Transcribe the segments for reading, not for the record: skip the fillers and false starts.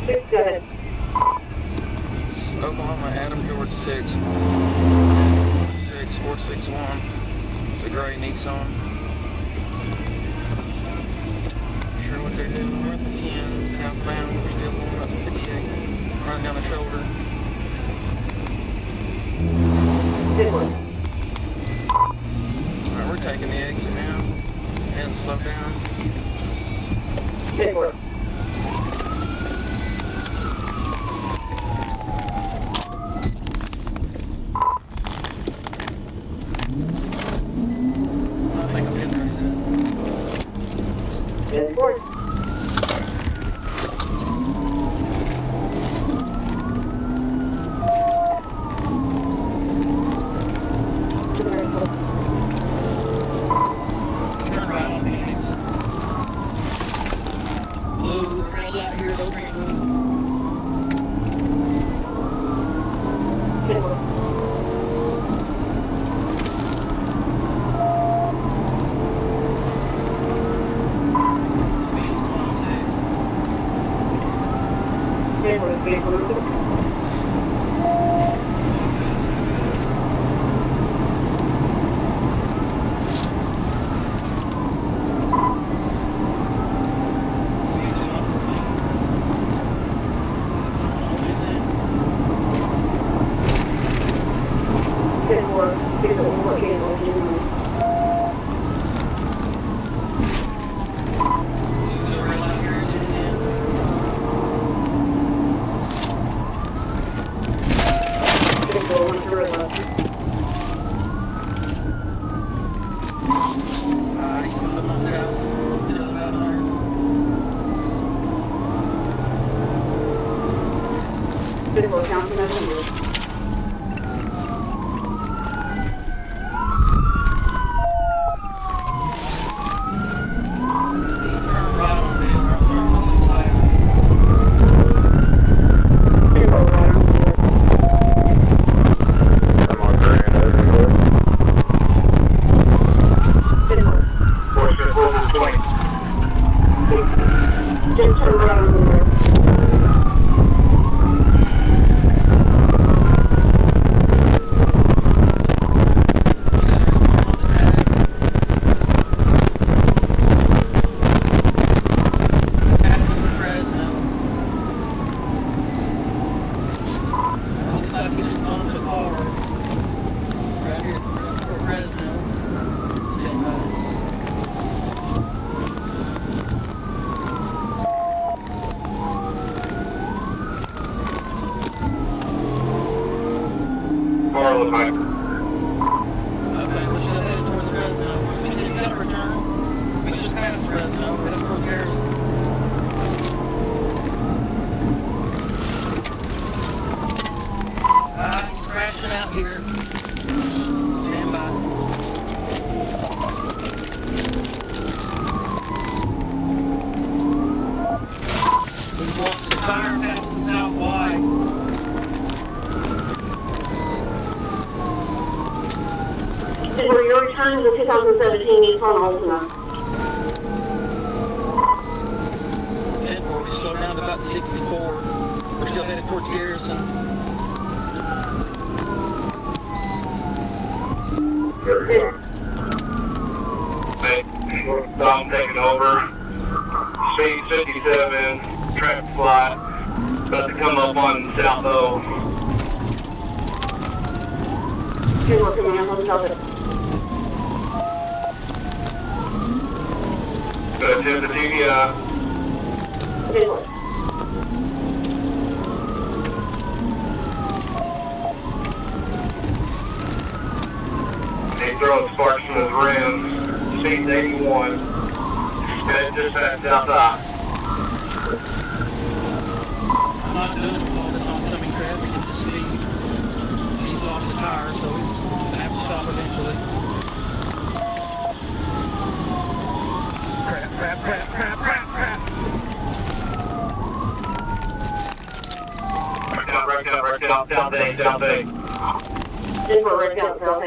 6, go ahead. Oklahoma, Adam George 6. 461. It's a gray Nissan. Not sure what they're doing. We're at the 10 southbound. We're still going up the 58. Running down the shoulder. Good one. Alright, we're taking the exit now. And slow down. Good work. I think I'm interested. Good sport. Turn right on Phoenix. Blue, the red light here, the green. Good work. Speed's 26. Good work. Good work. Good work. Good work. Good work. Good work. Good work. Good work. Counting that number. Just turn around in there. Okay, we're still headed towards Fresno. We didn't get a return. We just passed Fresno. We're headed towards Garrison. He's crashing out here. Stand by. He's lost the tire past the south Y. For your return to the 2017 Nissan Altima. 10-4, we slowed down to about 64. We're still headed towards Garrison. Dom taking over. Speed 57, traffic light. About to come up on South O. Good work, man. Hold it. Gonna attempt the DWI. Good work. He's throwing sparks from his rims. Speed 81. Headed just past South I. I'm not doing it while it's oncoming traffic at the speed. He's lost a tire, so he's going to have to stop eventually. Crap. Right down, down A. Good work, right down, South A.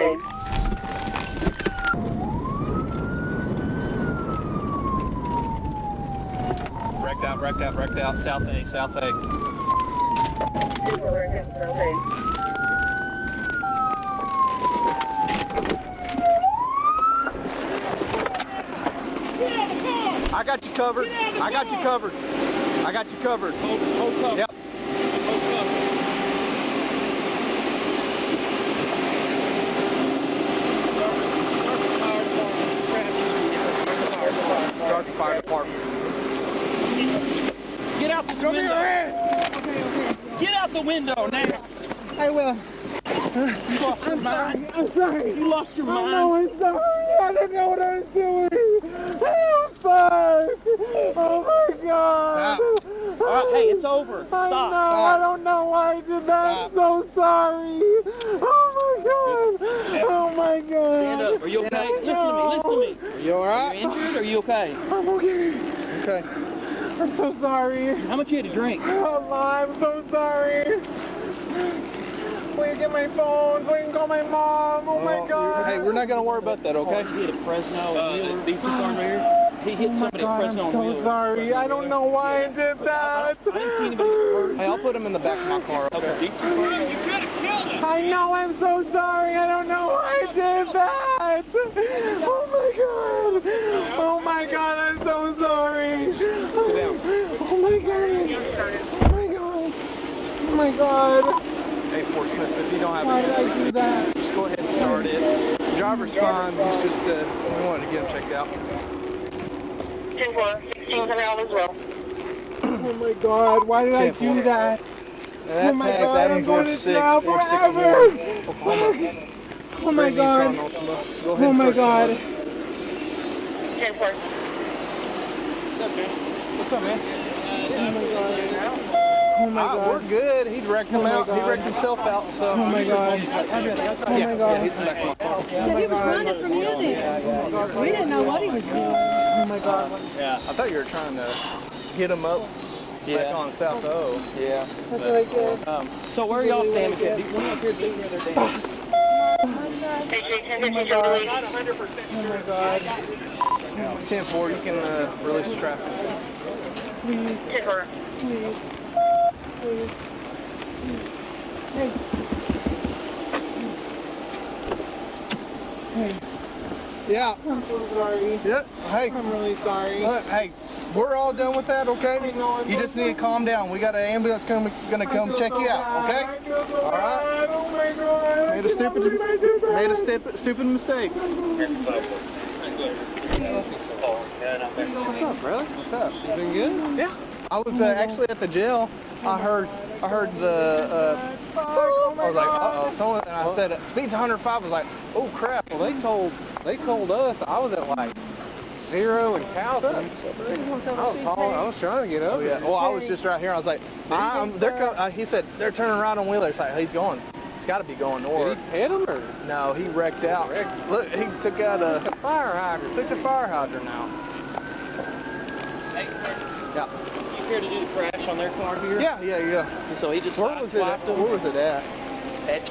Wrecked out. South A, South A. I got you covered. I got you covered. I got you covered. Hold cover. Yep. Hold cover. Start the fire department. Get out this window. Get out the window now. I will. You lost your mind. I'm sorry. You lost your mind. No, I'm sorry. I don't know what I was doing. I'm fine. Oh my God. Stop. All right, hey, it's over. Stop. I don't know why I did that. I'm so sorry. Oh my God. Oh my God. Stand up. Are you okay? Listen to me. Listen to me. You all right? Are you injured? Or are you okay? I'm okay. Okay. I'm so sorry. How much you had to drink? Oh, I'm so sorry. Will you get my phone so I can call my mom? Oh my God. Hey, we're not going to worry about that, okay? He hit a Fresno and Wheeler. These two cars right here. He hit somebody at Fresno I'm and so Wheeler. sorry. I don't know why I did that. I didn't see anybody hurt. Hey, I'll put him in the back of my car. Okay, these two cars right here. I know, I'm so sorry. I don't know why I did that. Oh my God. Oh my God, I'm so sorry. Sit down. Oh my God. Oh my God. Oh my God. Hey, Fort Smith, if you don't have Why it, did I do that? just go ahead and start it. The driver's fine. He's just, we wanted to get him checked out. 10-4, 16 coming out as well. Oh my God, why did I do that? That Oh my tags God, Adam I'm going to 46, jail 46 forever. Oklahoma. Oh my Brand Nissan God. Ultima. Go ahead Oh and my search God. him. 10-4. What's up, man? Oh my God. We're good. He wrecked him out. He wrecked himself out. So. Oh my God. Oh my God. Yeah, he's in the back of my car. So he was running from you then? We didn't know what he was doing. Oh my God. Yeah. I thought you were trying to get him up back on South O. Yeah. That's really good. So where are y'all standing? Do you want to do where they're damaged? Hey, 10-15, show release. Oh my God. 10-4, you can release the traffic. Please, 10-4. please, please. Hey. Hey. Yeah. I'm so sorry. Yep. Hey. I'm really sorry. Look, hey, we're all done with that, okay? I know, I'm You so just need to calm down. We got an ambulance gonna come check you out, okay? I feel so All right. bad. Oh my God. Made a stupid stupid mistake. What's up, brother? What's up? You been good? Yeah. I was actually at the jail. I heard the I was like, uh-oh, someone, and I said, speed's 105. I was like, oh crap. Well, they told us I was at like 0 and Towson. I was trying to get up. Oh yeah. Well, I was just right here. I was like, he said they're turning right on Wheeler. It's like he's going. It's got to be going north. Did he hit him or? No, he wrecked out. Look, he took out a Fire hydrant. Took the fire hydrant out. Hey, Yeah. you here to do the crash on their car here? Yeah. So he just Where was it at? Where was it at? at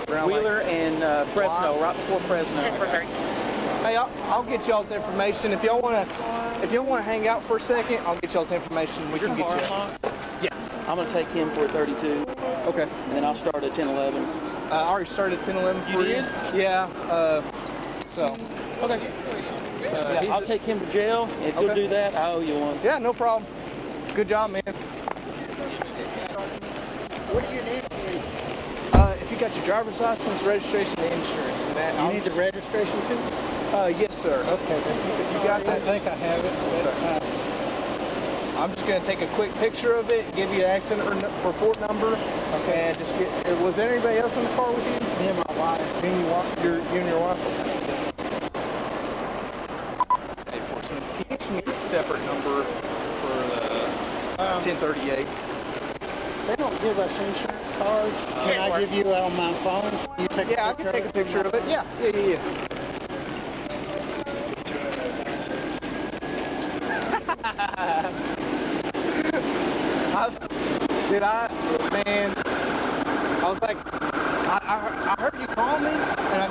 Around Wheeler and Fresno, right before Fresno. 10-4-30. Hey, I'll get y'all's information. If y'all wanna hang out for a second, I'll get y'all's information. We can get you. Yeah. I'm gonna take him for a 32, Okay. and then I'll start at 10-11. I already started 10-11 for you. did? Yeah. So. Okay. Yeah, I'll take him to jail. If you'll do that, I owe you one. Yeah, no problem. Good job, man. What do you need from me? If you got your driver's license, registration, and insurance, and that. You need the registration too? Yes, sir. Okay. If you got I that, think I have it. But, I'm just going to take a quick picture of it, give you an accident report number, and just get. Was there anybody else in the car with you? me and my wife. You and your wife. Hey, Portsmouth, can you give me a separate number for the 1038? They don't give us insurance cards. Can I give you that on my phone? You take Yeah, I can take a picture of it. Yeah. Man, I was like, I heard you call me, and I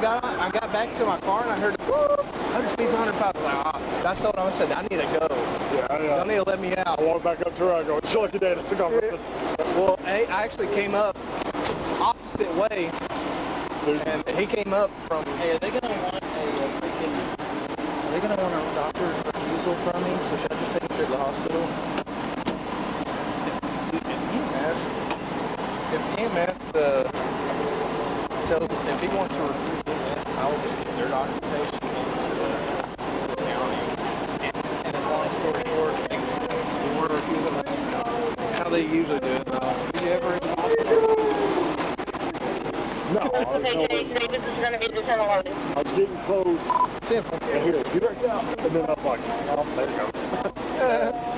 got back to my car, and I heard, whoop, the speed's 105. I was like, I told him, I said, I need to go. Y'all need to let me out. I walked back up to her. I go, "Chill like your dad." I took off. Well, I actually came up opposite way, and he came up from. Hey, are they gonna want Are they gonna want a doctor's refusal from me? So should I just take him straight to the hospital? If EMS tells if he wants to refuse EMS, I will just get their documentation into the county. And then long story short, they want to refuse them. That's how they usually do it. Did you ever in the hospital? No, I was nowhere. This is going to be the 1011. I was getting close. Simple. And here, get right down. And then I was like, oh, there it goes.